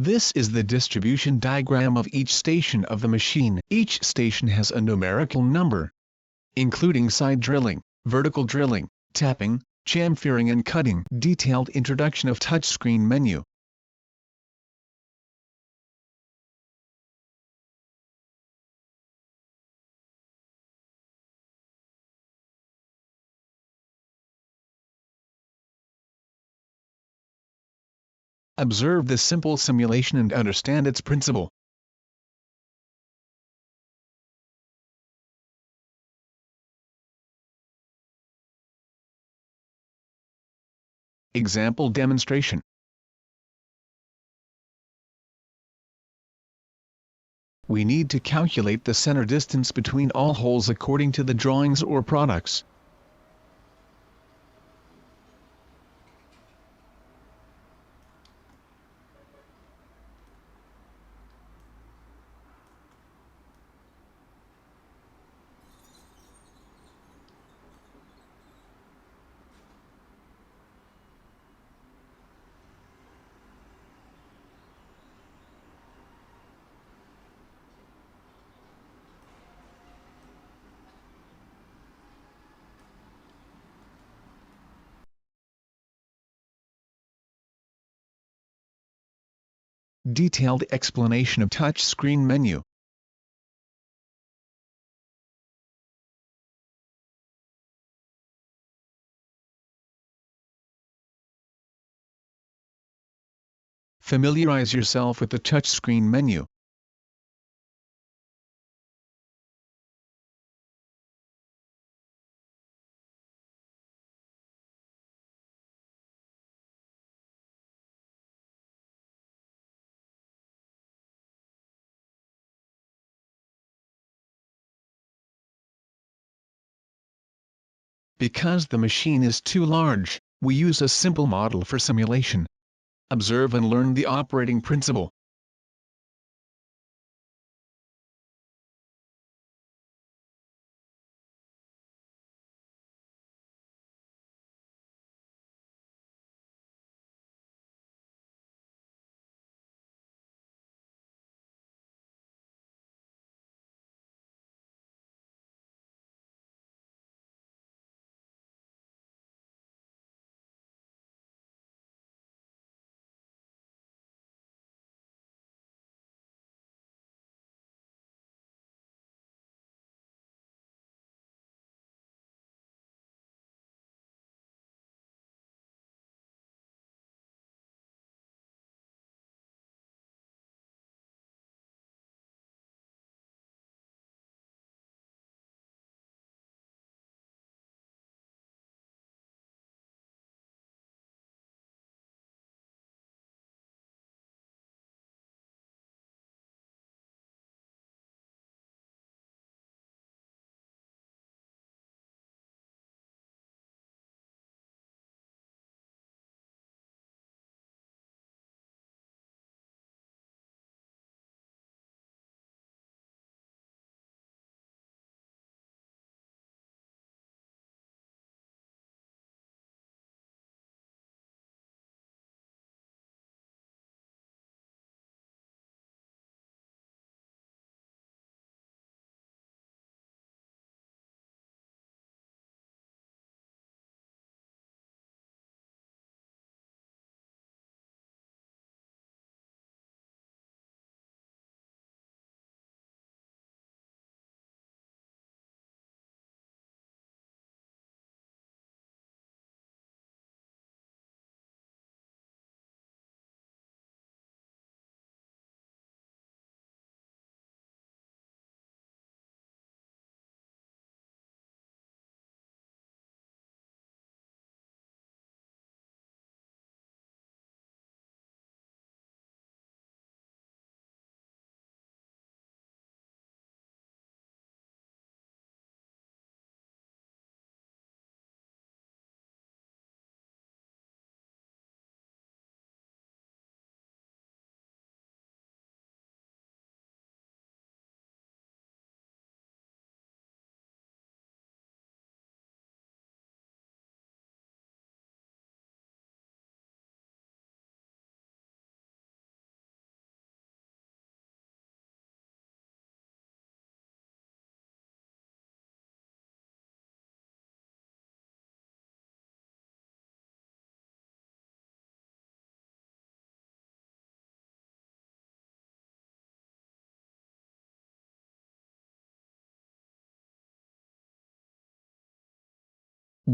This is the distribution diagram of each station of the machine. Each station has a numerical number, including side drilling, vertical drilling, tapping, chamfering and cutting. Detailed introduction of touchscreen menu. Observe this simple simulation and understand its principle. Example demonstration. We need to calculate the center distance between all holes according to the drawings or products. Detailed explanation of touchscreen menu. Familiarize yourself with the touchscreen menu. Because the machine is too large, we use a simple model for simulation. Observe and learn the operating principle.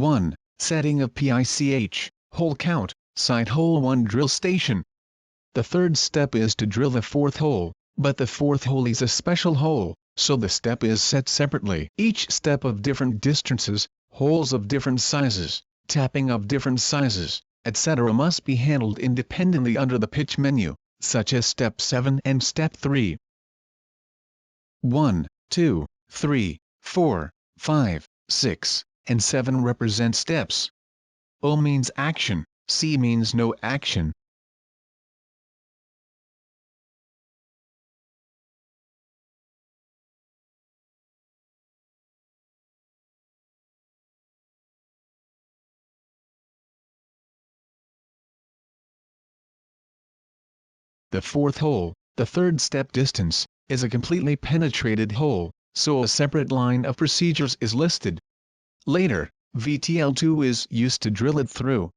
1. Setting of PICH, hole count, side hole 1 drill station. The third step is to drill the fourth hole, but the fourth hole is a special hole, so the step is set separately. Each step of different distances, holes of different sizes, tapping of different sizes, etc. must be handled independently under the pitch menu, such as Step 7 and Step 3. 1, 2, 3, 4, 5, 6, and 7 represent steps. O means action, C means no action. The fourth hole, the third step distance, is a completely penetrated hole, so a separate line of procedures is listed. Later, VTL2 is used to drill it through.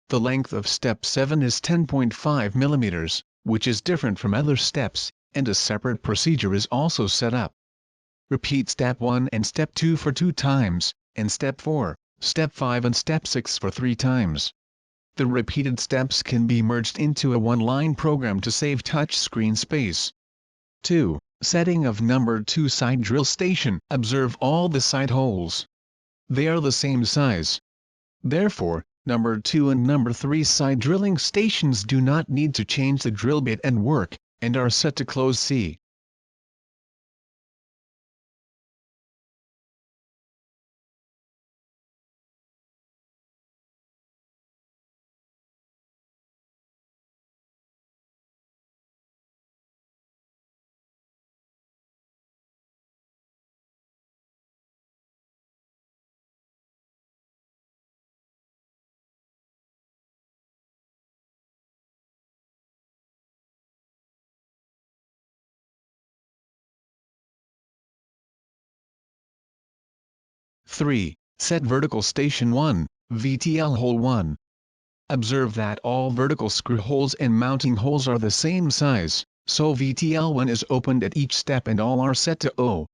The length of step 7 is 10.5 mm, which is different from other steps, and a separate procedure is also set up. Repeat step 1 and step 2 for 2 times, and step 4, step 5 and step 6 for 3 times. The repeated steps can be merged into a one-line program to save touchscreen space. 2. Setting of number 2 side drill station. Observe all the side holes. They are the same size. Therefore, number 2 and number 3 side drilling stations do not need to change the drill bit and work, and are set to close C. Three. Set vertical station 1, VTL hole 1. Observe that all vertical screw holes and mounting holes are the same size, so VTL1 is opened at each step and all are set to O.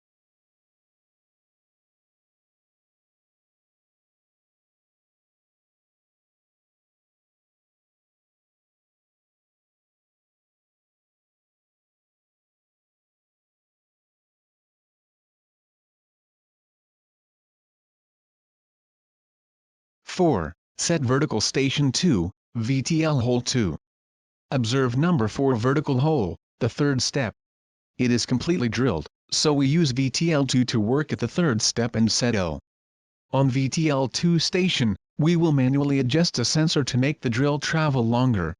Four. Set vertical station 2, VTL hole 2. Observe number 4 vertical hole, the third step. It is completely drilled, so we use VTL2 to work at the third step and set L. On VTL2 station, we will manually adjust a sensor to make the drill travel longer.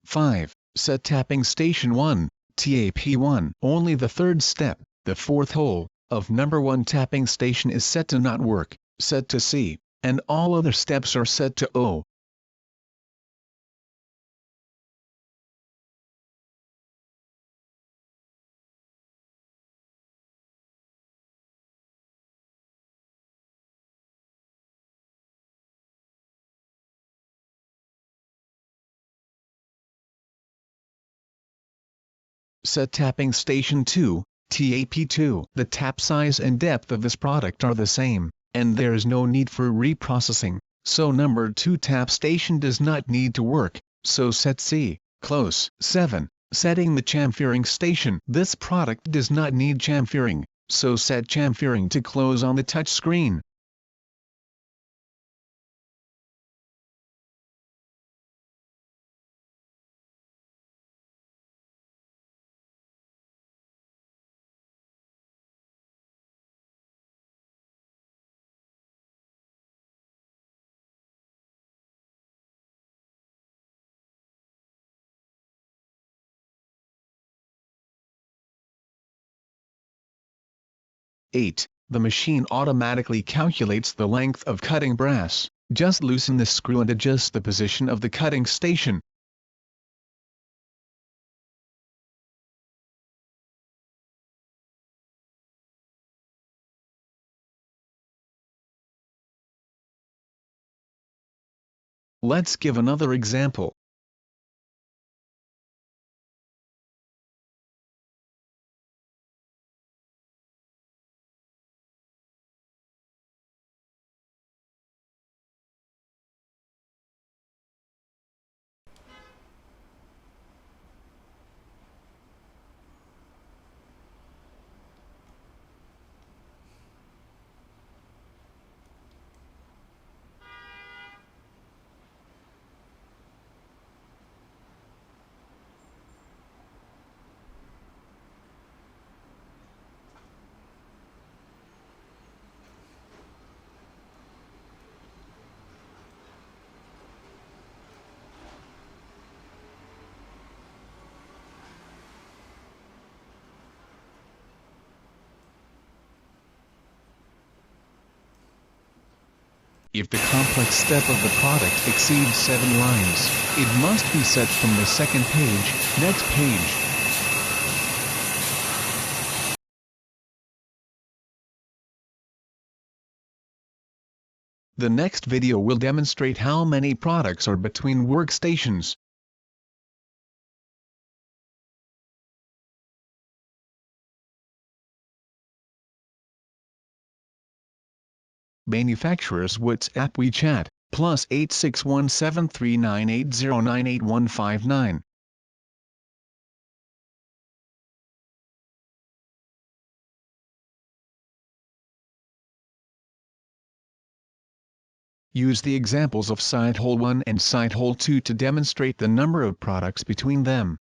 Five. Set tapping station 1, TAP1. Only the third step, the fourth hole, of number 1 tapping station is set to not work, set to C, and all other steps are set to O. Set tapping station 2, TAP2. The tap size and depth of this product are the same, and there is no need for reprocessing, so number 2 tap station does not need to work, so set C, close. 7. Setting the chamfering station. This product does not need chamfering, so set chamfering to close on the touch screen. Eight. The machine automatically calculates the length of cutting brass. Just loosen the screw and adjust the position of the cutting station. Let's give another example. If the complex step of the product exceeds 7 lines, it must be set from the second page, next page. The next video will demonstrate how many products are between workstations. Manufacturers WhatsApp WeChat, +8617398098159. Use the examples of side hole 1 and side hole 2 to demonstrate the number of products between them.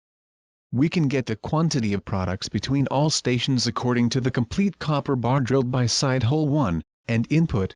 We can get the quantity of products between all stations according to the complete copper bar drilled by side hole 1, and input.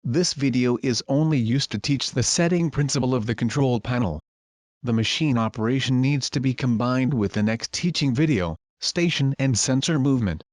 This video is only used to teach the setting principle of the control panel. The machine operation needs to be combined with the next teaching video, station and sensor movement.